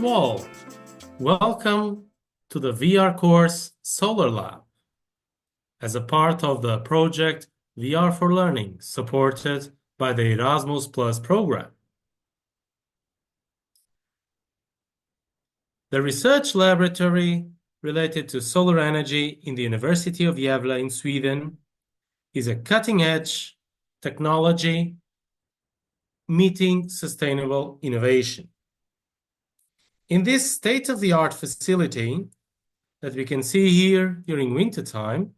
of all, welcome to the VR course Solar Lab as a part of the project VR for Learning supported by the Erasmus Plus program. The research laboratory related to solar energy in the University of Gävle in Sweden is a cutting-edge technology meeting sustainable innovation. In this state-of-the-art facility that we can see here during wintertime,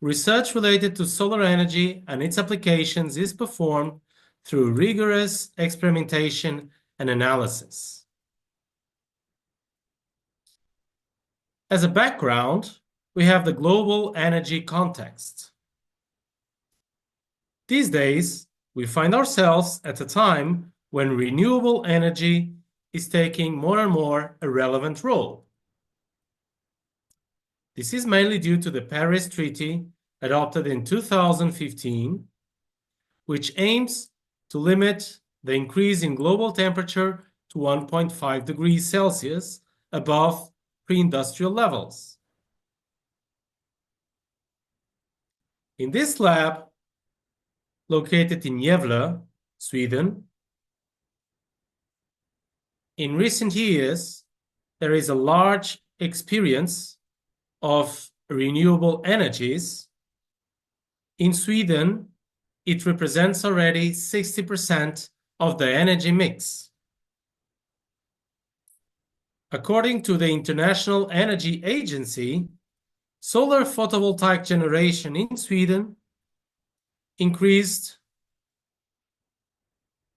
research related to solar energy and its applications is performed through rigorous experimentation and analysis. As a background, we have the global energy context. These days, we find ourselves at a time when renewable energy is taking more and more a relevant role. This is mainly due to the Paris Treaty adopted in 2015, which aims to limit the increase in global temperature to 1.5 degrees Celsius above pre-industrial levels. In this lab, located in Gävle, Sweden, in recent years, there is a large experience of renewable energies. In Sweden, it represents already 60% of the energy mix. According to the International Energy Agency, solar photovoltaic generation in Sweden increased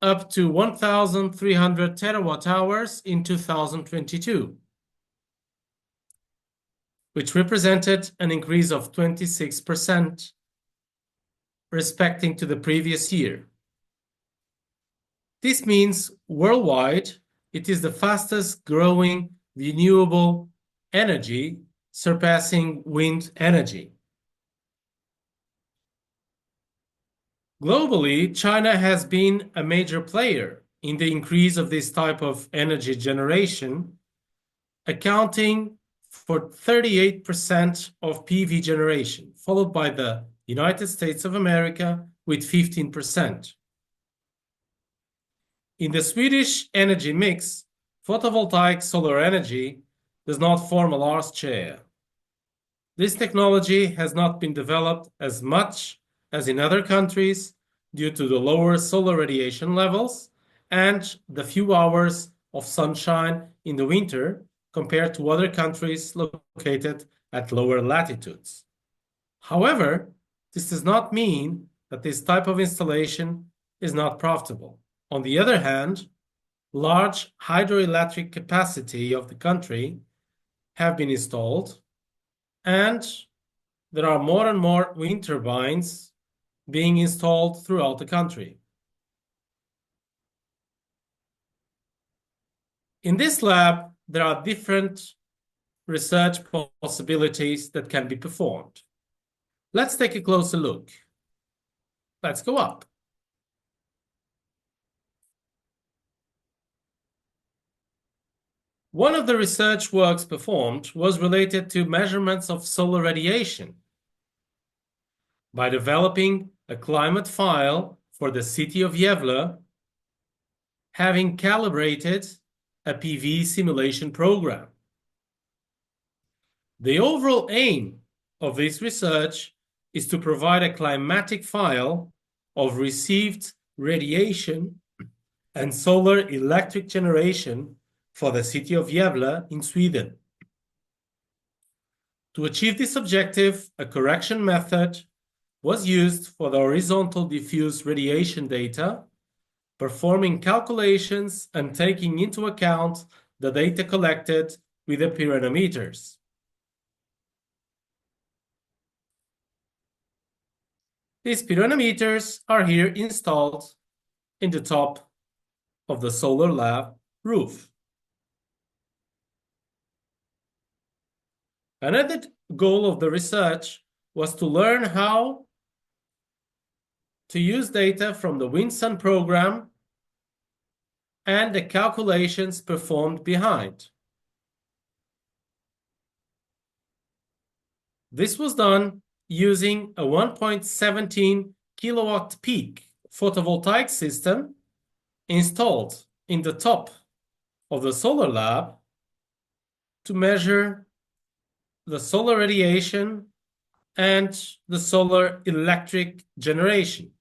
up to 1,300 terawatt hours in 2022, which represented an increase of 26% respecting to the previous year. This means worldwide, it is the fastest growing renewable energy, surpassing wind energy. Globally, China has been a major player in the increase of this type of energy generation, accounting for 38% of PV generation, followed by the United States of America with 15%. In the Swedish energy mix, photovoltaic solar energy does not form a large share. This technology has not been developed as much as in other countries due to the lower solar radiation levels and the few hours of sunshine in the winter compared to other countries located at lower latitudes. However, this does not mean that this type of installation is not profitable. On the other hand, large hydroelectric capacity of the country have been installed, and there are more and more wind turbines being installed throughout the country. In this lab, there are different research possibilities that can be performed. Let's take a closer look. Let's go up. One of the research works performed was related to measurements of solar radiation. By developing a climate file for the city of Gävle, having calibrated a PV simulation program. The overall aim of this research is to provide a climatic file of received radiation and solar electric generation for the city of Gävle in Sweden. To achieve this objective, a correction method was used for the horizontal diffuse radiation data, performing calculations and taking into account the data collected with the pyranometers. These pyranometers are here installed in the top of the solar lab roof. Another goal of the research was to learn how to use data from the WinSun program and the calculations performed behind. This was done using a 1.17 kilowatt peak photovoltaic system installed in the top of the solar lab to measure the solar radiation and the solar electric generation.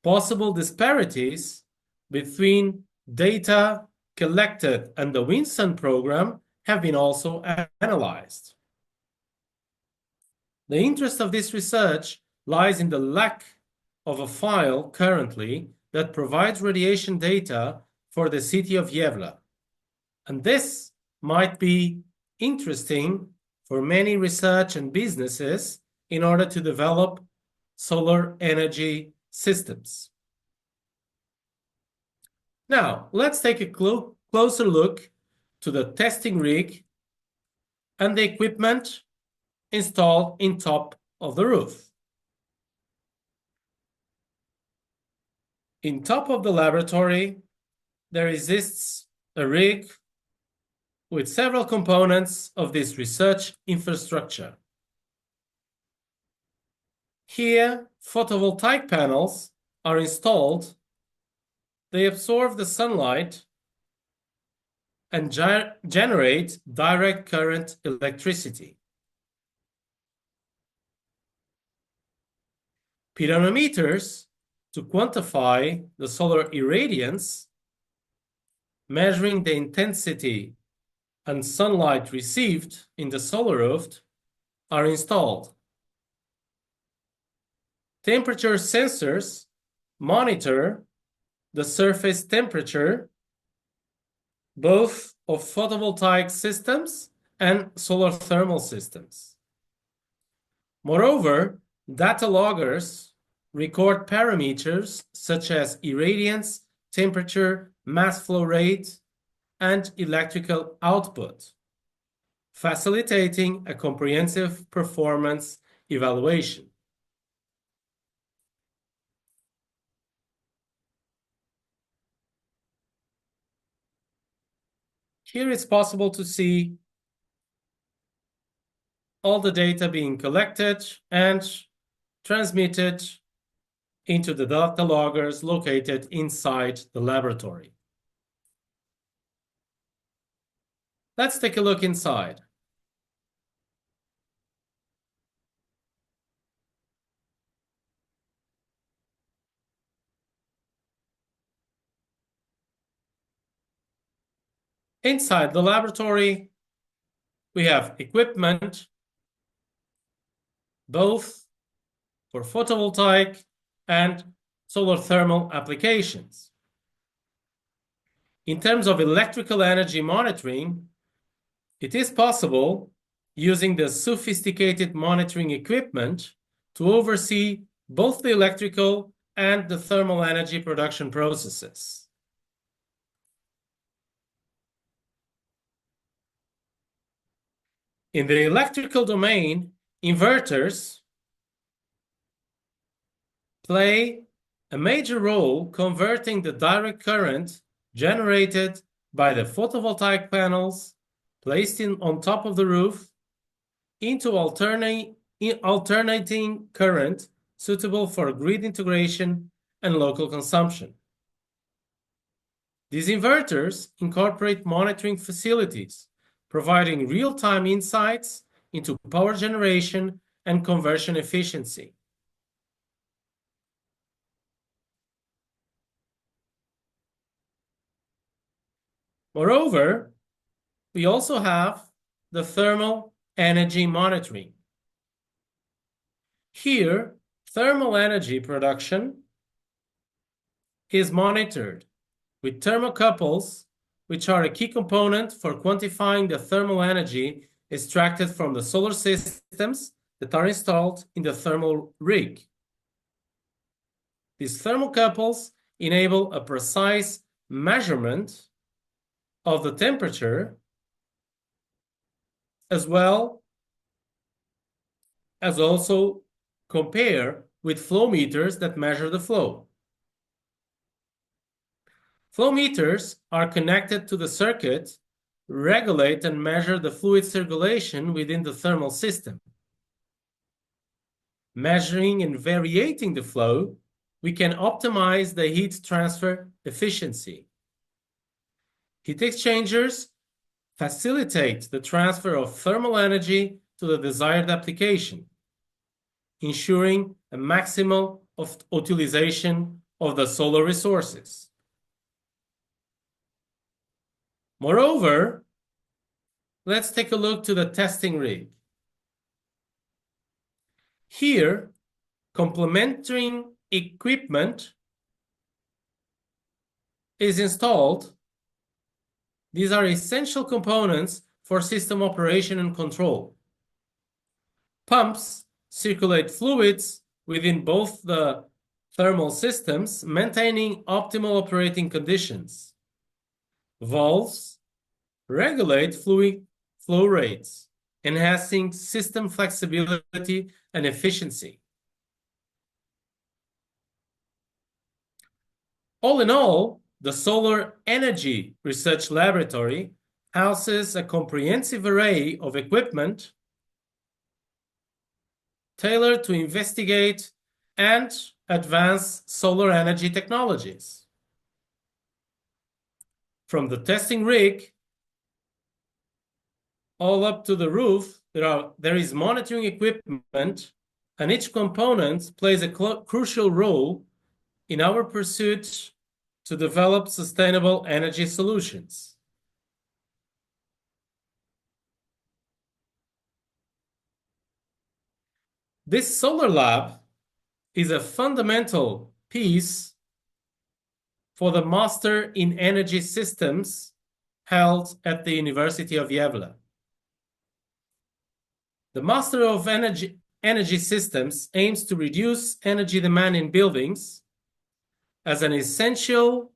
Possible disparities between data collected and the Winston program have been also analyzed. The interest of this research lies in the lack of a file currently that provides radiation data for the city of Yevla. And this might be interesting for many research and businesses in order to develop solar energy systems. Now, let's take a closer look to the testing rig and the equipment installed in top of the roof. In top of the laboratory, there exists a rig with several components of this research infrastructure. Here, photovoltaic panels are installed. They absorb the sunlight and generate direct current electricity. Pyranometers to quantify the solar irradiance, measuring the intensity and sunlight received in the solar roof, are installed. Temperature sensors monitor the surface temperature both of photovoltaic systems and solar thermal systems. Moreover, data loggers record parameters such as irradiance, temperature, mass flow rate, and electrical output, facilitating a comprehensive performance evaluation. Here it's possible to see all the data being collected and transmitted into the data loggers located inside the laboratory. Let's take a look inside. Inside the laboratory, we have equipment both for photovoltaic and solar thermal applications. In terms of electrical energy monitoring, it is possible, using the sophisticated monitoring equipment, to oversee both the electrical and the thermal energy production processes. In the electrical domain, inverters play a major role converting the direct current generated by the photovoltaic panels placed on top of the roof into alternating current suitable for grid integration and local consumption. These inverters incorporate monitoring facilities, providing real-time insights into power generation and conversion efficiency. Moreover, we also have the thermal energy monitoring. Here, thermal energy production is monitored with thermocouples, which are a key component for quantifying the thermal energy extracted from the solar systems that are installed in the thermal rig. These thermocouples enable a precise measurement of the temperature, as well as also compare with flow meters that measure the flow. Flow meters are connected to the circuit, regulate and measure the fluid circulation within the thermal system. Measuring and varying the flow, we can optimize the heat transfer efficiency. Heat exchangers facilitate the transfer of thermal energy to the desired application, ensuring a maximal utilization of the solar resources. Moreover, let's take a look to the testing rig. Here, complementary equipment is installed. These are essential components for system operation and control. Pumps circulate fluids within both the thermal systems, maintaining optimal operating conditions. Valves regulate fluid flow rates, enhancing system flexibility and efficiency. All in all, the Solar Energy Research Laboratory houses a comprehensive array of equipment tailored to investigate and advance solar energy technologies. From the testing rig all up to the roof, there is monitoring equipment, and each component plays a crucial role in our pursuit to develop sustainable energy solutions. This solar lab is a fundamental piece for the Master in Energy Systems held at the University of Gävle. The Master of Energy Systems aims to reduce energy demand in buildings as an essential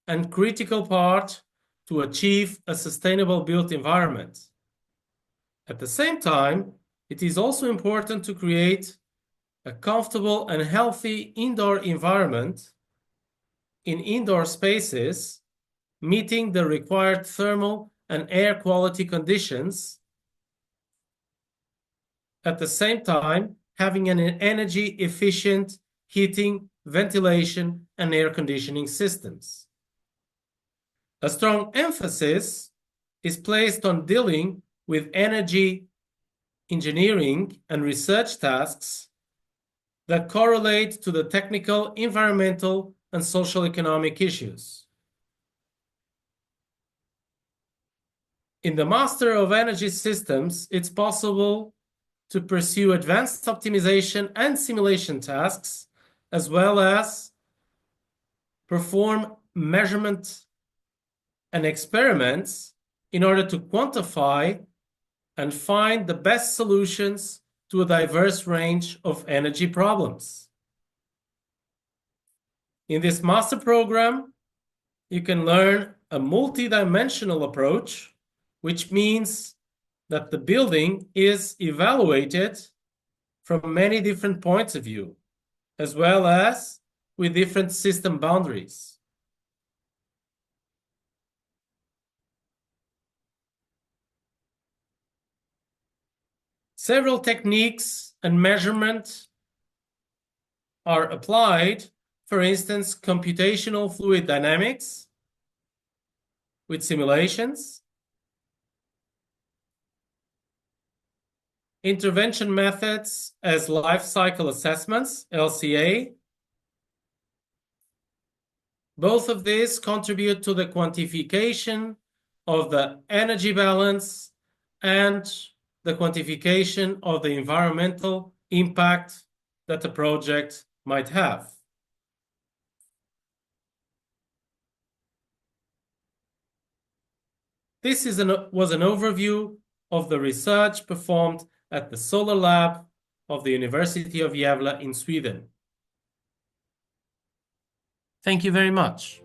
and critical part to achieve a sustainable built environment. At the same time, it is also important to create a comfortable and healthy indoor environment in indoor spaces, meeting the required thermal and air quality conditions. At the same time, having an energy efficient heating, ventilation, and air conditioning systems. A strong emphasis is placed on dealing with energy engineering and research tasks that correlate to the technical, environmental, and social economic issues. In the Master of Energy Systems, it's possible to pursue advanced optimization and simulation tasks, as well as perform measurement and experiments in order to quantify and find the best solutions to a diverse range of energy problems. In this master program, you can learn a multidimensional approach, which means that the building is evaluated from many different points of view, as well as with different system boundaries. Several techniques and measurements are applied, for instance, computational fluid dynamics with simulations, intervention methods as life cycle assessments, LCA. Both of these contribute to the quantification of the energy balance and the quantification of the environmental impact that the project might have. This was an overview of the research performed at the Solar Lab of the University of Gävle in Sweden. Thank you very much.